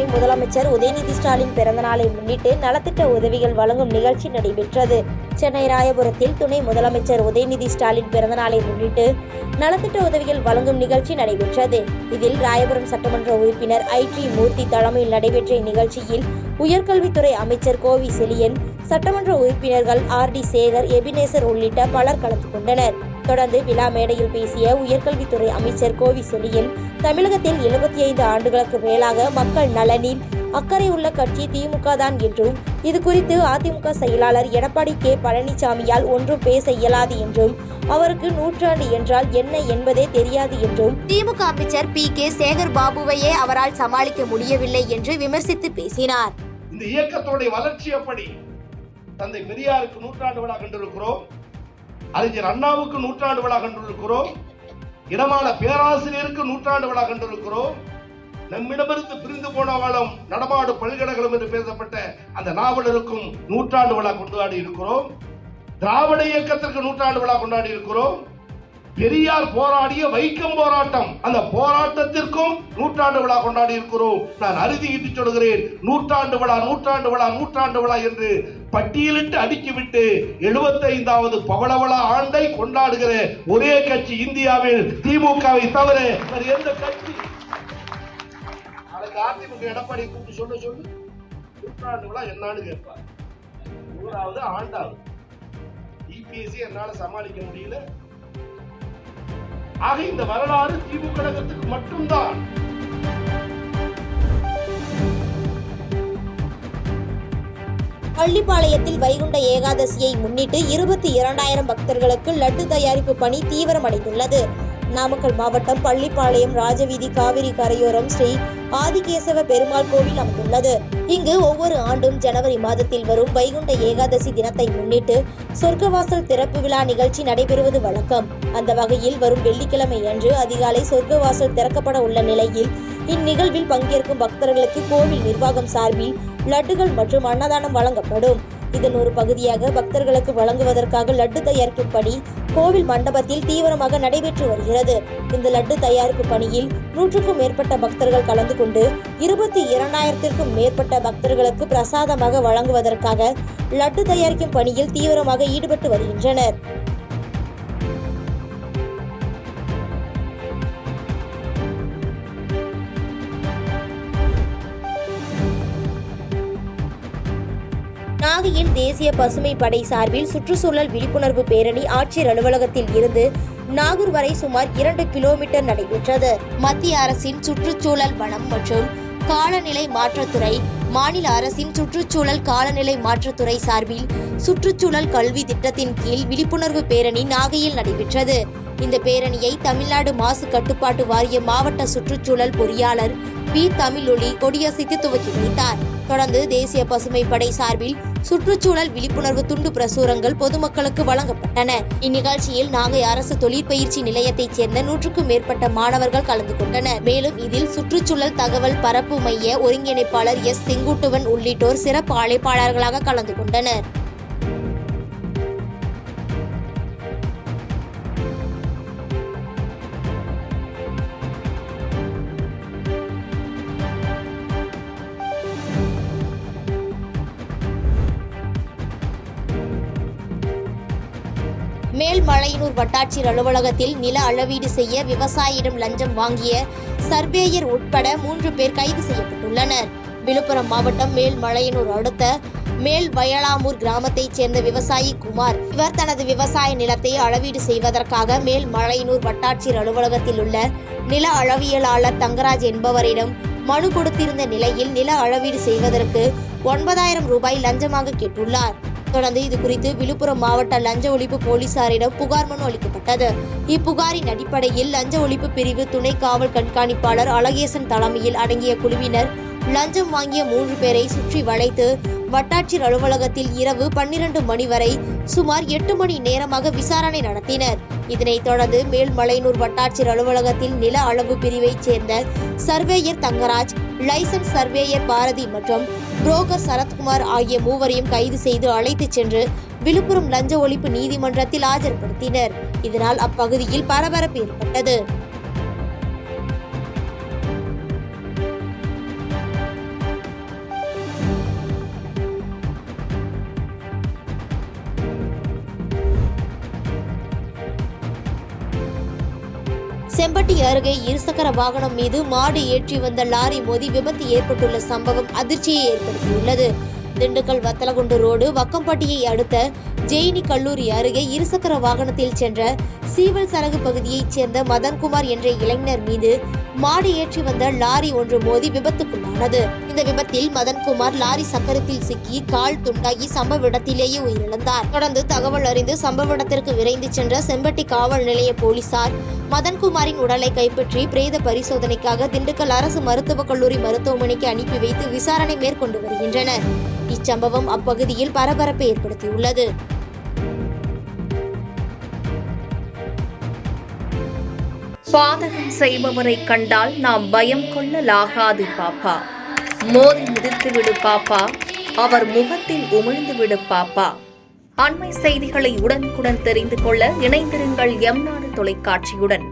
துணை முதலமைச்சர் உதயநிதி ஸ்டாலின் பிறந்தநாளை முன்னிட்டு நலத்திட்ட உதவிகள் வழங்கும் நிகழ்ச்சி நடைபெற்றது. சென்னை ராயபுரத்தில் துணை முதலமைச்சர் உதயநிதி ஸ்டாலின் பிறந்தநாளை முன்னிட்டு நலத்திட்ட உதவிகள் வழங்கும் நிகழ்ச்சி நடைபெற்றது. இதில் ராயபுரம் சட்டமன்ற உறுப்பினர் ஐடி மூர்த்தி தலைமையில் நடைபெற்ற இந்நிகழ்ச்சியில் உயர்கல்வித்துறை அமைச்சர் கோவி செழியன், சட்டமன்ற உறுப்பினர்கள் ஆர்.டி. சேகர், எபினேசர் உள்ளிட்ட பலர் கலந்து கொண்டனர். தொடர்ந்து விழா மேடையில் பேசிய உயர்கல்வித்துறை அமைச்சர் கோவி செழியன், தமிழகத்தில் 75 ஆண்டுகளுக்கு மேலாக மக்கள் நலனில் அக்கறை உள்ள கட்சி திமுக தான் என்றும், இது குறித்து அதிமுக செயலாளர் எடப்பாடி கே. பழனிசாமியால் ஒன்றும் பேச இயலாது என்றும், அவருக்கு 100 ஆண்டு என்றால் என்ன என்பதே தெரியாது என்றும், திமுக அமைச்சர் பி.கே. சேகர் பாபுவையே அவரால் சமாளிக்க முடியவில்லை என்று விமர்சித்து பேசினார். இந்த இயக்கத்தோடைய வளர்ச்சி எப்படி? தந்தை பெரியாருக்கு 100 ஆண்டு விழா கண்டிருக்கிறோம், அறிஞர் அண்ணாவுக்கு 100 ஆண்டு விழா கண்டிருக்கிறோம், இடமால பேராசிரியருக்கு 100 ஆண்டு விழா கண்டிருக்கிறோம். நம்மிடமிருந்து பிரிந்து போனாலும் நடமாடு பல்கலைக்கழகம் என்று பேசப்பட்ட அந்த நாவலருக்கும் 100 ஆண்டு விழா கொண்டாடி இருக்கிறோம். திராவிட இயக்கத்திற்கு 100 ஆண்டு விழா கொண்டாடி இருக்கிறோம். பெரியார் போராடிய வைக்கம் போராட்டம், அந்த போராட்டத்திற்கும் 100 ஆண்டு விழா கொண்டாடி இருக்கிறோம். நான் அறுதியிட்டு சொல்கிறேன், 100 ஆண்டு விழா 100 ஆண்டு விழா 100 ஆண்டு விழா என்று பட்டியலிட்டு அடுக்கிவிட்டு 75வது பவளவிழா ஆண்டை கொண்டாடுகிற ஒரே கட்சி இந்தியாவில் திமுகவை தவிர வேறு எந்த கட்சி? அதிமுக எடப்பாடி கூப்பிட்டு சொல்லு 100 ஆண்டு விழா என்னன்னு கேட்பார். 100வது ஆண்டாவது இபிஎஸ்சி என்னால சமாளிக்க முடியல. ஆக இந்த வரலாறு திமுக கழகத்துக்கு மட்டும்தான். பள்ளிப்பாளையத்தில் வைகுண்ட ஏகாதசியை முன்னிட்டு 22,000 பக்தர்களுக்கு லட்டு தயாரிப்பு பணி தீவிரமடைந்துள்ளது. நாமக்கல் மாவட்டம் பள்ளிப்பாளையம் ராஜவீதி காவிரி கரையோரம் ஸ்ரீ ஆதிகேசவ பெருமாள் கோவில் அமைந்துள்ளது. இங்கு ஒவ்வொரு ஆண்டும் ஜனவரி மாதத்தில் வரும் வைகுண்ட ஏகாதசி தினத்தை முன்னிட்டு சொர்க்கவாசல் திறப்பு விழா நிகழ்ச்சி நடைபெறுவது வழக்கம். அந்த வகையில் வரும் வெள்ளிக்கிழமை அன்று அதிகாலை சொர்க்கவாசல் திறக்கப்பட உள்ள நிலையில் இந்நிகழ்வில் பங்கேற்கும் பக்தர்களுக்கு கோவில் நிர்வாகம் சார்பில் லட்டுகள் மற்றும் அன்னதானம் வழங்கப்படும். இதன் ஒரு பகுதியாக பக்தர்களுக்கு வழங்குவதற்காக லட்டு தயாரிக்கும் பணி கோவில் மண்டபத்தில் தீவிரமாக நடைபெற்று வருகிறது. இந்த லட்டு தயாரிப்பு பணியில் 100க்கும் மேற்பட்ட பக்தர்கள் கலந்து கொண்டு 22,000த்திற்கும் மேற்பட்ட பக்தர்களுக்கு பிரசாதமாக வழங்குவதற்காக லட்டு தயாரிக்கும் பணியில் தீவிரமாக ஈடுபட்டு வருகின்றனர். நாகையில் தேசிய பசுமை படை சார்பில் சுற்றுச்சூழல் விழிப்புணர்வு பேரணி ஆட்சியர் அலுவலகத்தில் இருந்து நாகூர் வரை சுமார் 2 கிலோமீட்டர் நடைபெற்றது. மத்திய அரசின் சுற்றுச்சூழல் வனம் மற்றும் காலநிலை மாற்றத்துறை, மாநில அரசின் சுற்றுச்சூழல் காலநிலை மாற்றத்துறை சார்பில் சுற்றுச்சூழல் கல்வி திட்டத்தின் கீழ் விழிப்புணர்வு பேரணி நாகையில் நடைபெற்றது. இந்த பேரணியை தமிழ்நாடு மாசு கட்டுப்பாட்டு வாரிய மாவட்ட சுற்றுச்சூழல் பொறியாளர் பி. தமிழொலி கொடியசைத்து துவக்கி வைத்தார். தொடர்ந்து தேசிய பசுமை படை சார்பில் சுற்றுச்சூழல் விழிப்புணர்வு துண்டு பிரசுரங்கள் பொதுமக்களுக்கு வழங்கப்பட்டன. இந்நிகழ்ச்சியில் நாகை அரசு தொழிற்பயிற்சி நிலையத்தைச் சேர்ந்த 100க்கும் மேற்பட்ட மாணவர்கள் கலந்து கொண்டனர். மேலும் இதில் சுற்றுச்சூழல் தகவல் பரப்பு மைய ஒருங்கிணைப்பாளர் எஸ். செங்குட்டுவன் உள்ளிட்டோர் சிறப்பு அழைப்பாளர்களாக கலந்து கொண்டனர். மேல்மலையனூர் வட்டாட்சியர் அலுவலகத்தில் நில அளவீடு செய்ய விவசாயியிடம் லஞ்சம் வாங்கிய சர்வேயர் உட்பட 3 பேர் கைது செய்யப்பட்டுள்ளனர். விழுப்புரம் மாவட்டம் மேல்மலையனூர் அடுத்த மேல்வயலாமூர் கிராமத்தைச் சேர்ந்த விவசாயி குமார். இவர் தனது விவசாய நிலத்தை அளவீடு செய்வதற்காக மேல்மலையனூர் வட்டாட்சியர் அலுவலகத்தில் உள்ள நில அளவியலாளர் தங்கராஜ் என்பவரிடம் மனு கொடுத்திருந்த நிலையில் நில அளவீடு செய்வதற்கு 9,000 ரூபாய் லஞ்சமாக கேட்டுள்ளார். தொடர்ந்து இது குறித்து விழுப்புரம் மாவட்ட லஞ்ச ஒழிப்பு போலீசாரிடம் புகார் மனு அளிக்கப்பட்டது. இப்புகாரின் அடிப்படையில் லஞ்ச ஒழிப்பு பிரிவு துணை காவல் கண்காணிப்பாளர் அழகேசன் தலைமையில் அடங்கிய குழுவினர் லஞ்சம் வாங்கிய 3 பேரை சுற்றி வளைத்து வட்டாட்சியர் அலுவலகத்தில் இரவு 12 மணி வரை சுமார் 8 மணி நேரமாக விசாரணை நடத்தினர். இதனைத் தொடர்ந்து மேல்மலையனூர் வட்டாட்சியர் அலுவலகத்தில் நில அளவு பிரிவைச் சேர்ந்த surveyor Thangaraj, licence surveyor Bharathi மற்றும் புரோக்கர் சரத்குமார் ஆகிய 3வரையும் கைது செய்து அழைத்துச் சென்று விழுப்புரம் லஞ்ச ஒழிப்பு நீதிமன்றத்தில் ஆஜர்படுத்தினர். இதனால் அப்பகுதியில் பரபரப்பு ஏற்பட்டது. செம்பட்டி அருகே இருசக்கர வாகனம் மீது மாடு ஏற்றி வந்த லாரி மோதி விபத்து ஏற்பட்டுள்ள சம்பவம் அதிர்ச்சியை ஏற்படுத்தியுள்ளது. திண்டுக்கல் வத்தலகுண்டு ரோடு வக்கம்பட்டியை அடுத்த ஜெயினி கல்லூரி அருகே இருசக்கர வாகனத்தில் சென்ற சீவல் சரகு பகுதியைச் சேர்ந்த மதன்குமார் என்ற இளைஞர் மீது மாடு ஏற்றி வந்த லாரி ஒன்று மோதி விபத்துக்குள்ளானது. இந்த விபத்தில் மதன்குமார் லாரி சக்கரத்தில் சிக்கி கால் துண்டாகி சம்பவ இடத்திலேயே உயிரிழந்தார். தொடர்ந்து தகவல் அறிந்து சம்பவ இடத்திற்கு விரைந்து சென்ற செம்பட்டி காவல் நிலைய போலீசார் மதன்குமாரின் உடலை கைப்பற்றி பிரேத பரிசோதனைக்காக திண்டுக்கல் அரசு மருத்துவக் கல்லூரி மருத்துவமனைக்கு அனுப்பி வைத்து விசாரணை மேற்கொண்டு வருகின்றனர். இச்சம்பவம் அப்பகுதியில் பரபரப்பை ஏற்படுத்தியுள்ளது. பாதகம் செய்பவரை கண்டால் நாம் பயம் கொள்ளலாகாது பாப்பா. மோதி மிதித்து விடு பாப்பா, அவர் முகத்தில் உமிழ்ந்து விடு பாப்பா. அண்மை செய்திகளை உடனுக்குடன் தெரிந்து கொள்ள இணைந்திருங்கள் எம் நாடு தொலைக்காட்சியுடன்.